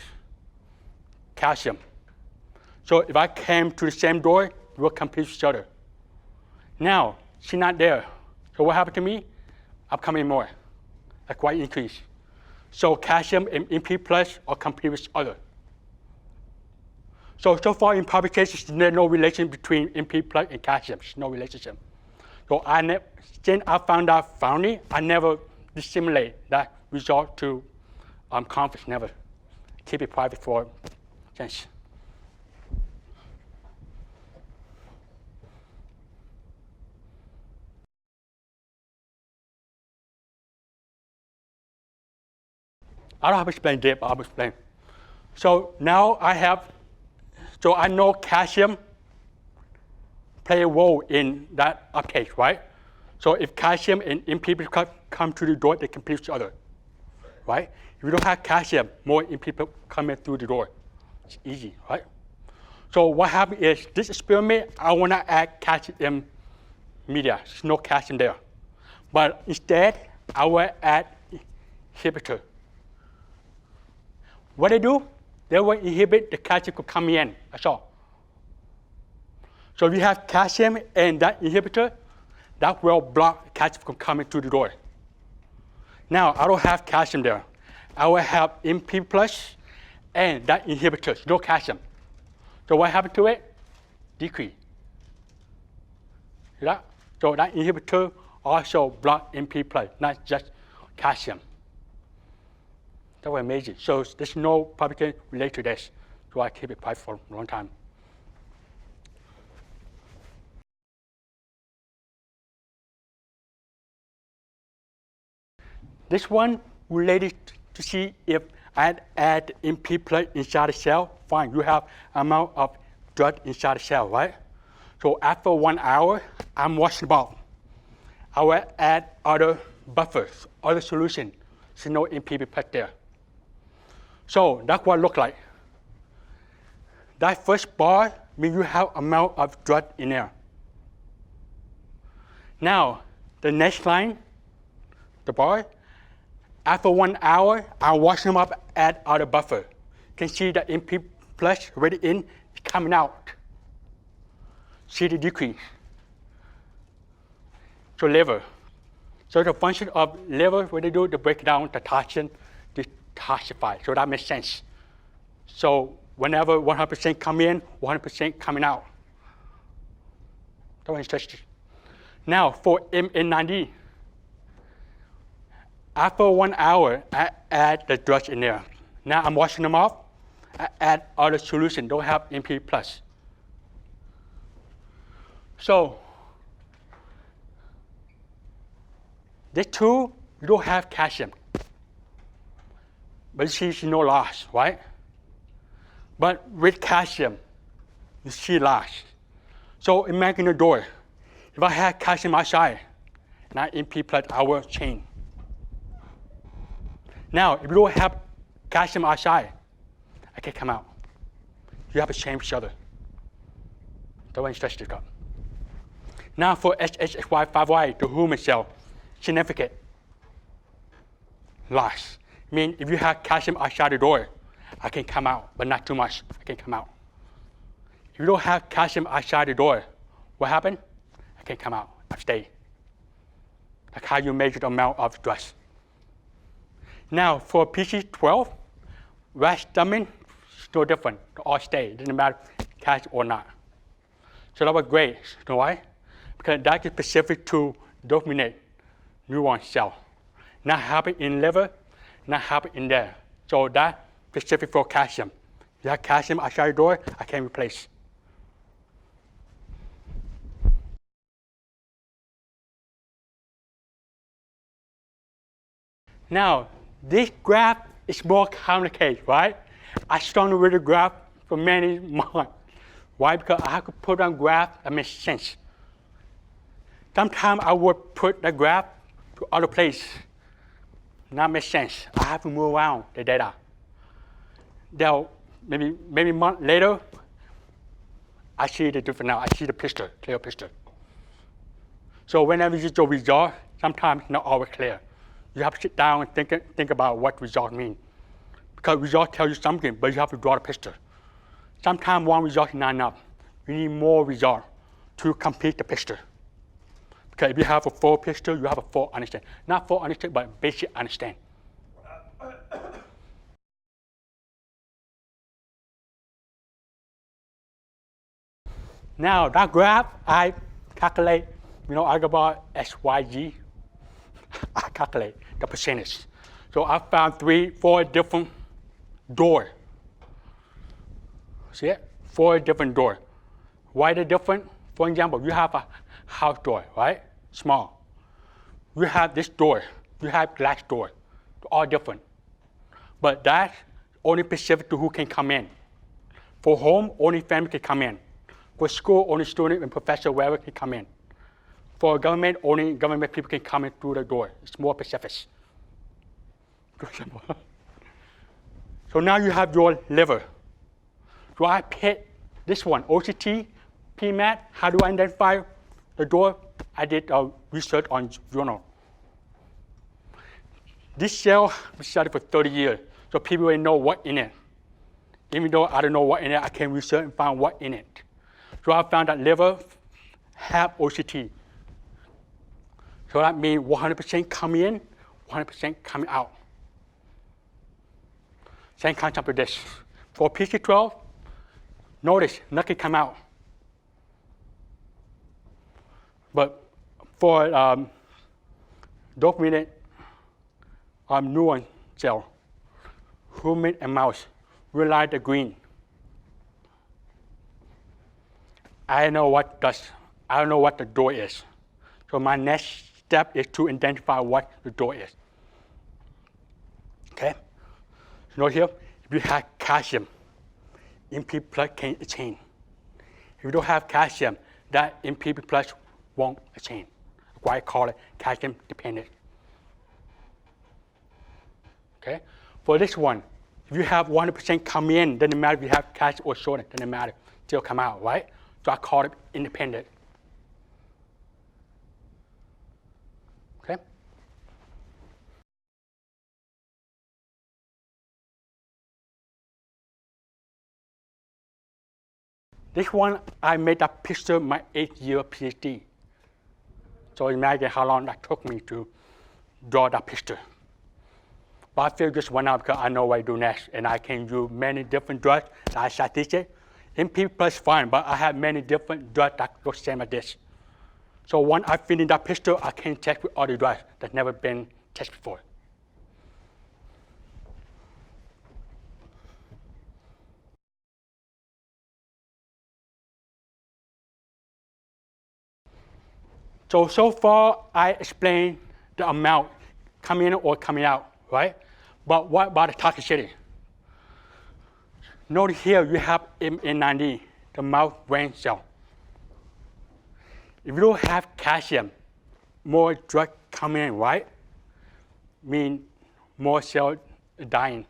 calcium. So if I came to the same door, we will compete with each other. Now, she's not there. So what happened to me? I'm coming more. A quite increase. So calcium and MP plus are compete with each other. So far in publications, there's no relation between MP plus and calcium. There's no relationship. So since I found out finally, I never disseminate that result to conference, never. Keep it private for chance. I don't have to explain deep, I'll explain. So now I know calcium play a role in that uptake, right? So if calcium and MP come to the door, they compete with each other, right? If you don't have calcium, more MP coming through the door. It's easy, right? So what happened is this experiment, I want to add calcium media. There's no calcium there. But instead, I will add inhibitor. What they do, they will inhibit the calcium from coming in, that's all. So if you have calcium and that inhibitor, that will block calcium from coming through the door. Now, I don't have calcium there. I will have MP plus and that inhibitor, no calcium. So what happened to it? Decrease. See that? So that inhibitor also block MP plus, not just calcium. That was amazing. So there's no publication related to this. So I keep it private for a long time. This one related to see if I add MP plus inside the cell. Fine, you have amount of drug inside the cell, right? So after 1 hour, I'm washing them off. I will add other buffers, other solution. There's no MP plus there. So that's what it looks like. That first bar means you have amount of drug in there. Now, the next line, the bar, after 1 hour, I wash them up, add other buffer. You can see the MP plus already in, coming out. See the decrease. So liver. So the function of liver, what they do, they break down the toxin, detoxify. So that makes sense. So whenever 100% come in, 100% coming out. That was interesting. Now for MN90, after 1 hour, I add the drugs in there. Now I'm washing them off. I add other solution, don't have MP plus. So these two, you don't have calcium. But you see no loss, right? But with calcium, you see loss. So imagine the door. If I had calcium outside, not MP plus, I will change. Now, if you don't have calcium outside, I can come out. You have to change each other. That one stretch this up. Now for SHY5Y, the human cell, significant loss. I mean, if you have calcium outside the door, I can come out, but not too much. I can come out. If you don't have calcium outside the door, what happened? I can come out. I stay. That's how you measure the amount of stress. Now for PC12, rat stomach, it's no different. They all stay. It doesn't matter calcium or not. So that was great. You know why? Because that is specific to dopamine neuron cell. Not happen in liver, not happen in there. So that specific for calcium. You have calcium outside the door, I can replace. Now, this graph is more complicated, right? I struggled with the graph for many months. Why? Because I have to put on graph that makes sense. Sometimes I would put the graph to other place. Not make sense. I have to move around the data. Then maybe a month later, I see the different now. I see the picture, clear picture. So whenever you do result, sometimes it's not always clear. You have to sit down and think about what result mean. Because result tell you something, but you have to draw the picture. Sometimes one result is not enough. You need more result to complete the picture. Because if you have a full picture, you have a full understanding. Not full understanding, but basic understanding. Now that graph, I calculate, algebra XYZ. I calculate the percentage. So I found 4 different doors. See it? 4 different doors. Why they're different? For example, you have a house door, right? Small. You have this door. You have glass door. They're all different. But that's only specific to who can come in. For home, only family can come in. For school, only student and professor, wherever can come in. For government, only government people can come in through the door. It's more specific. So now you have your lever. So I pick this one, OCT, PMAT. How do I identify the door? I did research on journal. This cell was studied for 30 years, so people will know what in it. Even though I don't know what in it, I can research and find what in it. So I found that liver have OCT. So that means 100% coming in, 100% coming out. Same concept with this. For PC12, notice nothing come out. But for dopamine neuron cell, human and mouse, realize the green. I don't know what the door is. So my next step is to identify what the door is. Okay? So note here, if you have calcium, MP plus can exchange. If you don't have calcium, that MP plus won't exchange. That's why I call it calcium dependent. Okay? For this one, if you have 100% come in, doesn't matter if you have calcium or sodium, doesn't matter, still come out, right? So I call it independent. Okay? This one, I made that picture my 8-year PhD. So imagine how long that took me to draw that picture. But I figured this one out because I know what I do next, and I can use many different drugs like statistic. MP plus fine, but I have many different drugs that look same as this. So once I finish that picture, I can test with other drugs that's never been tested before. So far, I explained the amount coming in or coming out, right? But what about the toxicity? Note here you have MN90, the mouse brain cell. If you don't have calcium, more drug coming in, right? Mean more cell dying.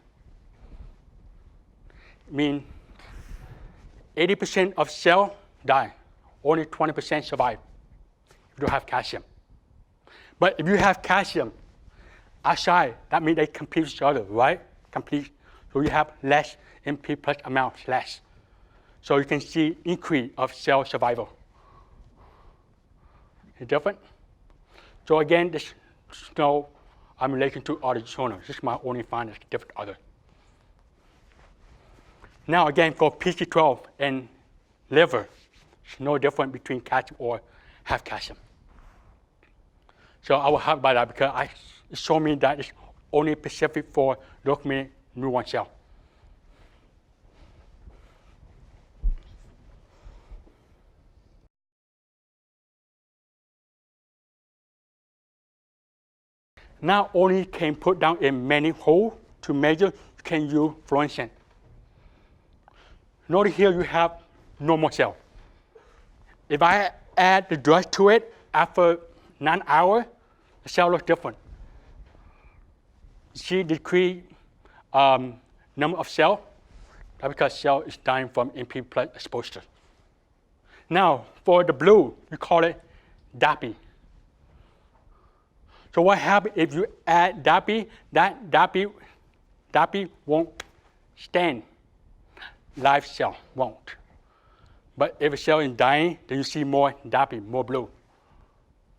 Mean 80% of cell die, only 20% survive. If you don't have calcium. But if you have calcium outside, that means they compete with each other, right? Complete. So you have less MP plus amount, less. So you can see increase of cell survival. It's different. So again, this is no relation to other journals. This is my only finding different other. Now again, for PC12 and liver, it's no different between calcium or have calcium. So I will have by that because it showed me that it's only specific for dopamine neuron cell. Not only can put down a manifold to measure, you can use fluorescence. Notice here you have normal cell. If I add the drug to it after 9 hours, the cell looks different. See decrease number of cells. That's because cell is dying from MP plus exposure. Now for the blue, we call it DAPI. So what happens if you add DAPI? That DAPI won't stand. Live cell won't. But if a cell is dying, then you see more DAPI, more blue.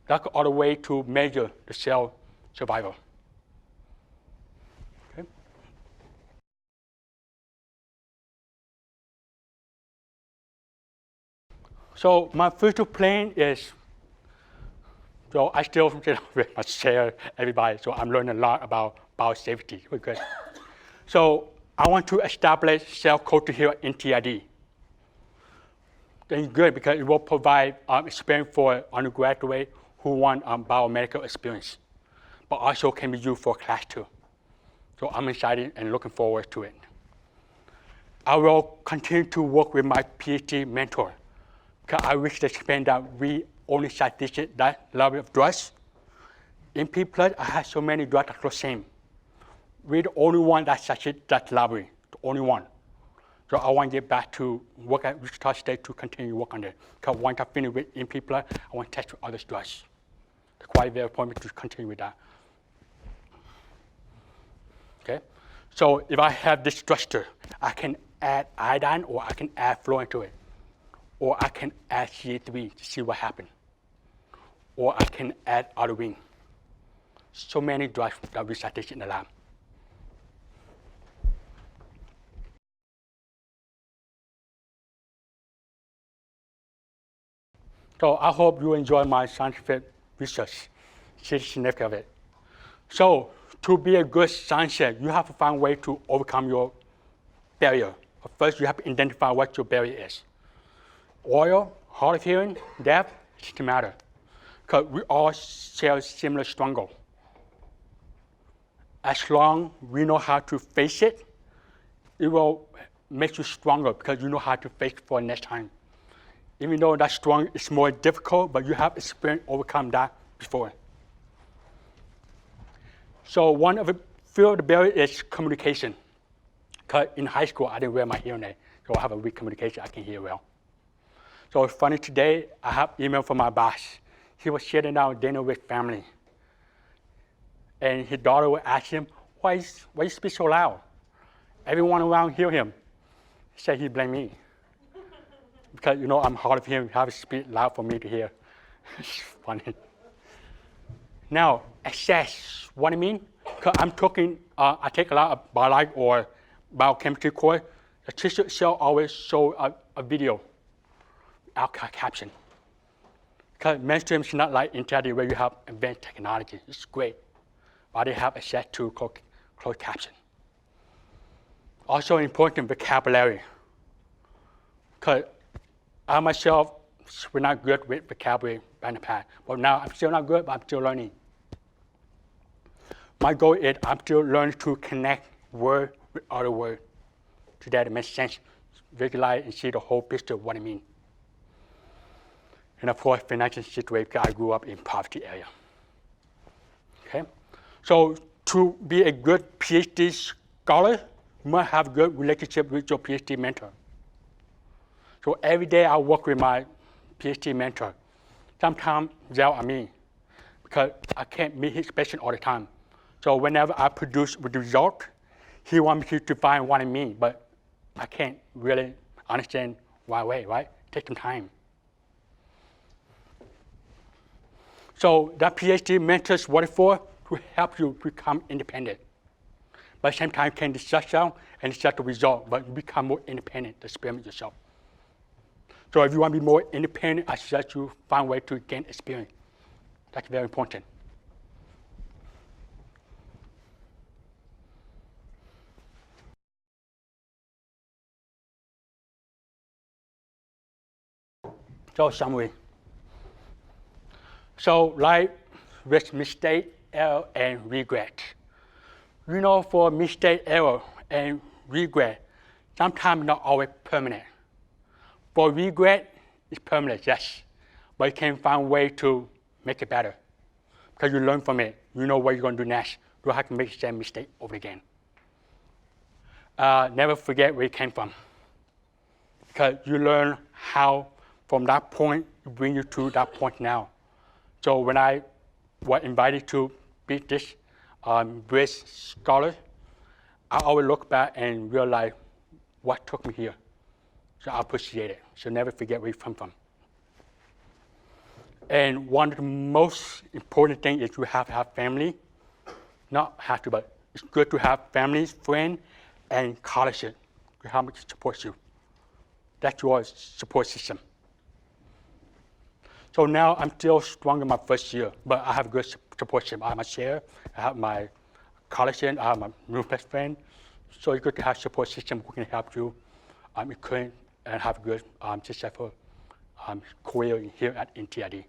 That's all the way to measure the cell survival. Okay. So my future plan is, so I still share everybody, so I'm learning a lot about biosafety. Good. So I want to establish cell culture here in TID. Then good, because it will provide experience for undergraduate who want biomedical experience, but also can be used for class 2. So I'm excited and looking forward to it. I will continue to work with my PhD mentor, because I wish to expand that we only citation that level of drugs. In P+, I have so many drugs that are the same. We're the only one that cited that library, the only one. So I want to get back to work at Wichita State to continue work on it. Because once I finish with in P+, I want to test with other drugs. It's quite very important to continue with that. Okay? So if I have this structure, I can add iodine or I can add fluorine to it. Or I can add Ca3 to see what happens. Or I can add arduine. So many drugs that we cited in the lab. So I hope you enjoy my scientific research, see the significance of it. So to be a good scientist, you have to find a way to overcome your barrier. But first, you have to identify what your barrier is. Oil, hard of hearing, deaf, it doesn't matter. Because we all share similar struggle. As long as we know how to face it, it will make you stronger because you know how to face it for next time. Even though that strong is more difficult, but you have experience overcome that before. So one of the few of the barriers is communication. Because in high school, I didn't wear my hearing aid, so I have a weak communication, I can hear well. So it's funny today, I have email from my boss. He was sitting down dinner with family. And his daughter would ask him, why you speak so loud? Everyone around hear him. He said he blamed me. Because I'm hard of hearing, have to speak loud for me to hear. It's funny. Now, access, what I mean? Because I'm talking, I take a lot of biology or biochemistry course. The teacher itself always show a video, without caption. Because mainstream is not like in TID where you have advanced technology. It's great, but they have access to closed caption. Also important vocabulary. Because I myself was not good with vocabulary in the past, but now I'm still not good, but I'm still learning. My goal is I'm still learning to connect word with other words so that it makes sense, visualize and see the whole picture of what I mean. And of course, financial situation, because I grew up in poverty area. Okay? So to be a good PhD scholar, you must have a good relationship with your PhD mentor. So every day I work with my PhD mentor. Sometimes yell at me because I can't meet his patient all the time. So whenever I produce with the result, he wants me to define what I mean, but I can't really understand right away, right? Take some time. So that PhD mentor is what for? To help you become independent. But at the same time, you can discuss yourself and discuss the result, but you become more independent to experiment yourself. So if you want to be more independent, I suggest you find a way to gain experience. That's very important. So summary. So like with mistake, error, and regret. For mistake, error, and regret, sometimes not always permanent. For regret, it's permanent, yes, but you can find a way to make it better because you learn from it. You know what you're going to do next. You don't have to make the same mistake over again. Never forget where you came from because you learn how from that point to bring you to that point now. So when I was invited to beat this race scholar, I always look back and realize what took me here. So I appreciate it. So never forget where you come from. And one of the most important things is you have to have family. Not have to, but it's good to have families, friends, and colleges to help support you. That's your support system. So now I'm still strong in my first year, but I have a good support system. I have my chair, I have my college friend, I have my new best friend. So it's good to have a support system who can help you encourage and have a good successful career here at NTID.